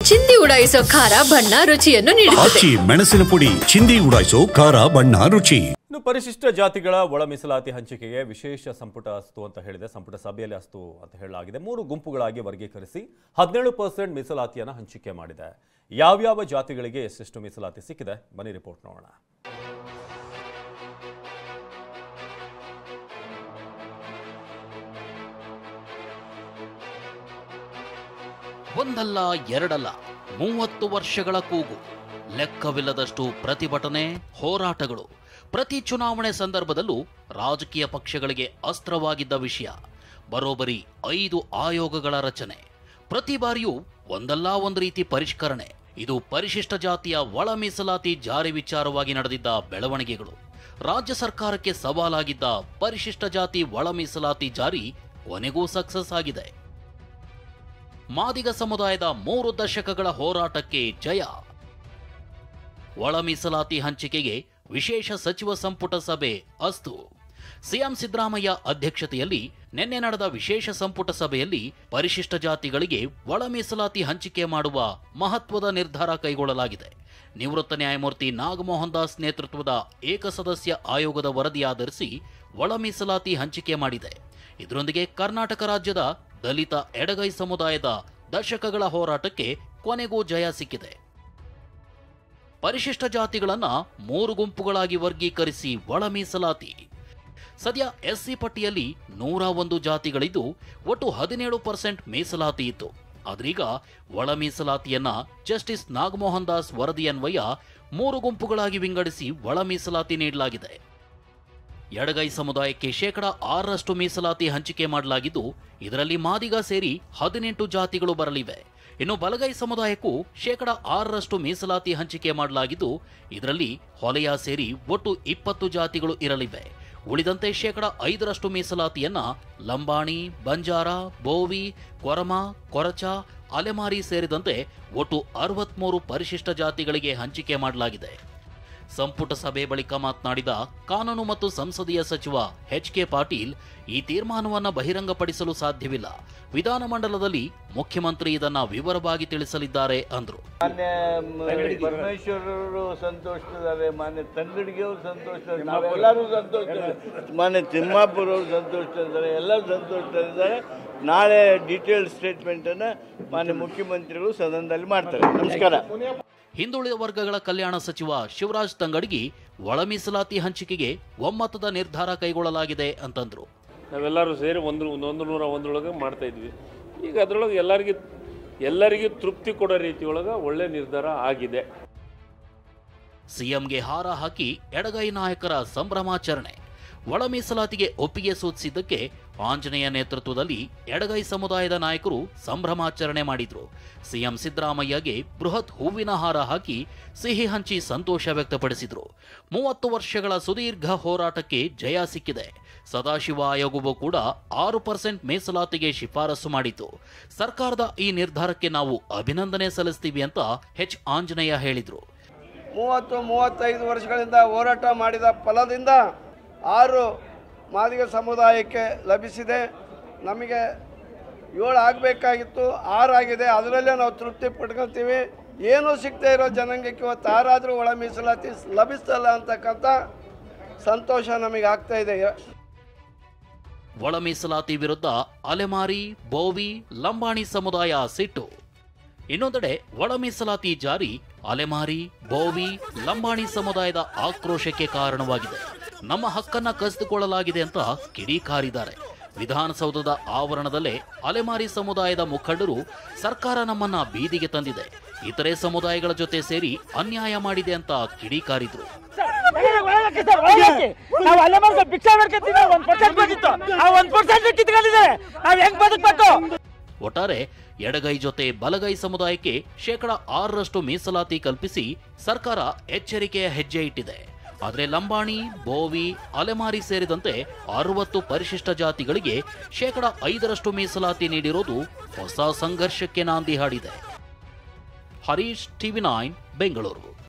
ಚಿಂದಿ ಉಡಾಯಿಸೋ ಖಾರ ಬಣ್ಣ ರುಚಿಯನ್ನು ನೀಡುತ್ತದೆ. ಮೆಣಸಿನ ಪುಡಿ ಚಿಂದಿ ಉಡಾಯಿಸೋ ಖಾರ ಬಣ್ಣ ರುಚಿ. ಇನ್ನು ಪರಿಶಿಷ್ಟ ಜಾತಿಗಳ ಒಳ ಮೀಸಲಾತಿ ಹಂಚಿಕೆಗೆ ವಿಶೇಷ ಸಂಪುಟ ಅಸ್ತು ಅಂತ ಹೇಳಿದೆ. ಸಂಪುಟ ಸಭೆಯಲ್ಲಿ ಅಸ್ತು ಅಂತ ಹೇಳಲಾಗಿದೆ. 3 ಗುಂಪುಗಳಾಗಿ ವರ್ಗೀಕರಿಸಿ 17% ಮೀಸಲಾತಿಯನ್ನು ಹಂಚಿಕೆ ಮಾಡಿದೆ. ಯಾವ್ಯಾವ ಜಾತಿಗಳಿಗೆ ಎಷ್ಟೆಷ್ಟು ಮೀಸಲಾತಿ ಸಿಕ್ಕಿದೆ ಬನ್ನಿ ರಿಪೋರ್ಟ್ ನೋಡೋಣ. ಒಂದಲ್ಲ ಎರಡಲ್ಲ 30 ವರ್ಷಗಳ ಕೂಗು, ಲೆಕ್ಕವಿಲ್ಲದಷ್ಟು ಪ್ರತಿಭಟನೆ, ಹೋರಾಟಗಳು. ಪ್ರತಿ ಚುನಾವಣೆ ಸಂದರ್ಭದಲ್ಲೂ ರಾಜಕೀಯ ಪಕ್ಷಗಳಿಗೆ ಅಸ್ತ್ರವಾಗಿದ್ದ ವಿಷಯ. ಬರೋಬ್ಬರಿ 5 ಆಯೋಗಗಳ ರಚನೆ. ಪ್ರತಿ ಬಾರಿಯೂ ಒಂದಲ್ಲ ಒಂದು ರೀತಿ ಪರಿಷ್ಕರಣೆ. ಇದು ಪರಿಶಿಷ್ಟ ಜಾತಿಯ ಒಳ ಮೀಸಲಾತಿ ಜಾರಿ ವಿಚಾರವಾಗಿ ನಡೆದಿದ್ದ ಬೆಳವಣಿಗೆಗಳು. ರಾಜ್ಯ ಸರ್ಕಾರಕ್ಕೆ ಸವಾಲಾಗಿದ್ದ ಪರಿಶಿಷ್ಟ ಜಾತಿ ಒಳ ಮೀಸಲಾತಿ ಜಾರಿ ಕೊನೆಗೂ ಸಕ್ಸಸ್ ಆಗಿದೆ. ಮಾದಿಗ ಸಮುದಾಯದ 3 ದಶಕಗಳ ಹೋರಾಟಕ್ಕೆ ಜಯ. ಒಳ ಮೀಸಲಾತಿ ಹಂಚಿಕೆಗೆ ವಿಶೇಷ ಸಚಿವ ಸಂಪುಟ ಸಭೆ ಅಸ್ತು. ಸಿಎಂ ಸಿದ್ದರಾಮಯ್ಯ ಅಧ್ಯಕ್ಷತೆಯಲ್ಲಿ ನಿನ್ನೆ ನಡೆದ ವಿಶೇಷ ಸಂಪುಟ ಸಭೆಯಲ್ಲಿ ಪರಿಶಿಷ್ಟ ಜಾತಿಗಳಿಗೆ ಒಳ ಮೀಸಲಾತಿ ಹಂಚಿಕೆ ಮಾಡುವ ಮಹತ್ವದ ನಿರ್ಧಾರ ಕೈಗೊಳ್ಳಲಾಗಿದೆ. ನಿವೃತ್ತ ನ್ಯಾಯಮೂರ್ತಿ ನಾಗಮೋಹನ್ ದಾಸ್ ನೇತೃತ್ವದ ಏಕಸದಸ್ಯ ಆಯೋಗದ ವರದಿ ಆಧರಿಸಿ ಒಳ ಮೀಸಲಾತಿ ಹಂಚಿಕೆ ಮಾಡಿದೆ. ಇದರೊಂದಿಗೆ ಕರ್ನಾಟಕ ರಾಜ್ಯದ ದಲಿತ ಎಡಗೈ ಸಮುದಾಯದ ದಶಕಗಳ ಹೋರಾಟಕ್ಕೆ ಕೊನೆಗೂ ಜಯ ಸಿಕ್ಕಿದೆ. ಪರಿಶಿಷ್ಟ ಜಾತಿಗಳನ್ನ 3 ಗುಂಪುಗಳಾಗಿ ವರ್ಗೀಕರಿಸಿ ಒಳ ಮೀಸಲಾತಿ. ಸದ್ಯ ಎಸ್ಸಿ ಪಟ್ಟಿಯಲ್ಲಿ 101 ಜಾತಿಗಳಿದ್ದು ಒಟ್ಟು 17% ಮೀಸಲಾತಿ ಇತ್ತು. ಆದ್ರೀಗ ಒಳ ಮೀಸಲಾತಿಯನ್ನ ಜಸ್ಟಿಸ್ ನಾಗಮೋಹನ್ ದಾಸ್ ವರದಿಯನ್ವಯ 3 ಗುಂಪುಗಳಾಗಿ ವಿಂಗಡಿಸಿ ಒಳ ಮೀಸಲಾತಿ ನೀಡಲಾಗಿದೆ. ಎಡಗೈ ಸಮುದಾಯಕ್ಕೆ 6% ಮೀಸಲಾತಿ ಹಂಚಿಕೆ ಮಾಡಲಾಗಿದ್ದು, ಇದರಲ್ಲಿ ಮಾದಿಗ ಸೇರಿ 18 ಜಾತಿಗಳು ಬರಲಿವೆ. ಇನ್ನು ಬಲಗೈ ಸಮುದಾಯಕ್ಕೂ 6% ಮೀಸಲಾತಿ ಹಂಚಿಕೆ ಮಾಡಲಾಗಿದ್ದು, ಇದರಲ್ಲಿ ಹೊಲೆಯ ಸೇರಿ ಒಟ್ಟು 20 ಜಾತಿಗಳು ಇರಲಿವೆ. ಉಳಿದಂತೆ 5% ಮೀಸಲಾತಿಯನ್ನ ಲಂಬಾಣಿ, ಬಂಜಾರ, ಬೋವಿ, ಕೊರಮ, ಕೊರಚ, ಅಲೆಮಾರಿ ಸೇರಿದಂತೆ ಒಟ್ಟು 63 ಪರಿಶಿಷ್ಟ ಜಾತಿಗಳಿಗೆ ಹಂಚಿಕೆ ಮಾಡಲಾಗಿದೆ. ಸಂಪುಟ ಸಭೆ ಬಳಿಕ ಮಾತನಾಡಿದ ಕಾನೂನು ಮತ್ತು ಸಂಸದೀಯ ಸಚಿವ ಎಚ್.ಕೆ. ಪಾಟೀಲ್, ಈ ತೀರ್ಮಾನವನ್ನು ಬಹಿರಂಗಪಡಿಸಲು ಸಾಧ್ಯವಿಲ್ಲ. ವಿಧಾನಮಂಡಲದಲ್ಲಿ ಮುಖ್ಯಮಂತ್ರಿ ಇದನ್ನ ವಿವರವಾಗಿ ತಿಳಿಸಲಿದ್ದಾರೆ ಅಂದ್ರು. ಮಾನ್ಯ ಪರಮೇಶ್ವರರು ಸಂತೋಷಿದ್ದಾರೆ, ಮಾನ್ಯ ತಂಗಡಿಗೆ ಅವರು ಸಂತೋಷಿದ್ದಾರೆ, ನಾವೆಲ್ಲರೂ ಸಂತೋಷಿದ್ದಾರೆ, ಮಾನ್ಯ ತಿಮ್ಮಾಪುರ ಅವರು ಸಂತೋಷಿದ್ದಾರೆ, ಎಲ್ಲರೂ ಸಂತೋಷಿದ್ದಾರೆ. ನಾಳೆ ಡೀಟೇಲ್ ಸ್ಟೇಟ್ಮೆಂಟ್ ಅನ್ನ ಮಾನ್ಯ ಮುಖ್ಯಮಂತ್ರಿಗಳು ಸದನದಲ್ಲಿ ಮಾಡ್ತಾರೆ. ನಮಸ್ಕಾರ. ಹಿಂದುಳಿದ ವರ್ಗಗಳ ಕಲ್ಯಾಣ ಸಚಿವ ಶಿವರಾಜ್ ತಂಗಡಗಿ ಒಳ ಮೀಸಲಾತಿ ಹಂಚಿಕೆಗೆ ಒಮ್ಮತದ ನಿರ್ಧಾರ ಕೈಗೊಳ್ಳಲಾಗಿದೆ ಅಂತಂದ್ರು. ನಾವೆಲ್ಲರೂ ಸೇರಿ 101 ಮಾಡ್ತಾ ಇದ್ವಿ. ಈಗ ಅದರೊಳಗೆ ಎಲ್ಲರಿಗೂ ತೃಪ್ತಿ ಕೊಡೋ ರೀತಿಯೊಳಗೆ ಒಳ್ಳೆ ನಿರ್ಧಾರ ಆಗಿದೆ. ಸಿಎಂಗೆ ಹಾರ ಹಾಕಿ ಎಡಗೈ ನಾಯಕರ ಸಂಭ್ರಮಾಚರಣೆ. ಒಳ ಮೀಸಲಾತಿಗೆ ಒಪ್ಪಿಗೆ ಸೂಚಿಸಿದ್ದಕ್ಕೆ ಆಂಜನೇಯ ನೇತೃತ್ವದಲ್ಲಿ ಎಡಗೈ ಸಮುದಾಯದ ನಾಯಕರು ಸಂಭ್ರಮಾಚರಣೆ ಮಾಡಿದ್ರು. ಸಿಎಂ ಸಿದ್ದರಾಮಯ್ಯಗೆ ಬೃಹತ್ ಹೂವಿನ ಹಾರ ಹಾಕಿ ಸಿಹಿ ಹಂಚಿ ಸಂತೋಷ ವ್ಯಕ್ತಪಡಿಸಿದ್ರು. 30 ವರ್ಷಗಳ ಸುದೀರ್ಘ ಹೋರಾಟಕ್ಕೆ ಜಯ ಸಿಕ್ಕಿದೆ. ಸದಾಶಿವ ಆಯೋಗವೂ ಕೂಡ 6% ಮೀಸಲಾತಿಗೆ ಶಿಫಾರಸು ಮಾಡಿತು. ಸರ್ಕಾರದ ಈ ನಿರ್ಧಾರಕ್ಕೆ ನಾವು ಅಭಿನಂದನೆ ಸಲ್ಲಿಸ್ತೀವಿ ಅಂತ ಎಚ್ ಆಂಜನೇಯ ಹೇಳಿದ್ರು. 30-35 ವರ್ಷಗಳಿಂದ ಹೋರಾಟ ಮಾಡಿದ ಫಲದಿಂದ 6 ಮಾದಿಗ ಸಮುದಾಯಕ್ಕೆ ಲಭಿಸಿದೆ. ನಮಗೆ 7 ಆಗಬೇಕಾಗಿತ್ತು, 6 ಆಗಿದೆ. ಅದರಲ್ಲೇ ನಾವು ತೃಪ್ತಿ ಪಡ್ಕೊತೀವಿ. ಏನೂ ಸಿಗದೇ ಇರೋ ಜನಾಂಗಕ್ಕೆ ಇವತ್ತು 6 ಆದರೂ ಒಳ ಮೀಸಲಾತಿ ಲಭಿಸ್ತಲ್ಲ ಅಂತಕ್ಕಂಥ ಸಂತೋಷ ನಮಗೆ ಆಗ್ತಾ ಇದೆ. ಒಳ ಮೀಸಲಾತಿ ವಿರುದ್ಧ ಅಲೆಮಾರಿ, ಬೋವಿ, ಲಂಬಾಣಿ ಸಮುದಾಯ ಸಿಟ್ಟು. ಇನ್ನೊಂದೆಡೆ ಒಳ ಮೀಸಲಾತಿ ಜಾರಿ ಅಲೆಮಾರಿ, ಬೋವಿ, ಲಂಬಾಣಿ ಸಮುದಾಯದ ಆಕ್ರೋಶಕ್ಕೆ ಕಾರಣವಾಗಿದೆ. ನಮ್ಮ ಹಕ್ಕನ್ನ ಕಸಿದುಕೊಳ್ಳಲಾಗಿದೆ ಅಂತ ಕಿಡಿಕಾರಿದ್ದಾರೆ. ವಿಧಾನಸೌಧದ ಆವರಣದಲ್ಲೇ ಅಲೆಮಾರಿ ಸಮುದಾಯದ ಮುಖಂಡರು ಸರ್ಕಾರ ನಮ್ಮನ್ನ ಬೀದಿಗೆ ತಂದಿದೆ, ಇತರೆ ಸಮುದಾಯಗಳ ಜೊತೆ ಸೇರಿ ಅನ್ಯಾಯ ಮಾಡಿದೆ ಅಂತ ಕಿಡಿಕಾರಿದ್ರು. ಒಟ್ಟಾರೆ ಎಡಗೈ ಜೊತೆ ಬಲಗೈ ಸಮುದಾಯಕ್ಕೆ 6% ಮೀಸಲಾತಿ ಕಲ್ಪಿಸಿ ಸರ್ಕಾರ ಎಚ್ಚರಿಕೆಯ ಹೆಜ್ಜೆ ಇಟ್ಟಿದೆ. ಆದರೆ ಲಂಬಾಣಿ, ಬೋವಿ, ಅಲೆಮಾರಿ ಸೇರಿದಂತೆ 60 ಪರಿಶಿಷ್ಟ ಜಾತಿಗಳಿಗೆ 5% ಮೀಸಲಾತಿ ನೀಡಿರೋದು ಹೊಸ ಸಂಘರ್ಷಕ್ಕೆ ನಾಂದಿ ಹಾಡಿದೆ. ಹರೀಶ್, ಟಿವಿ9 ಬೆಂಗಳೂರು.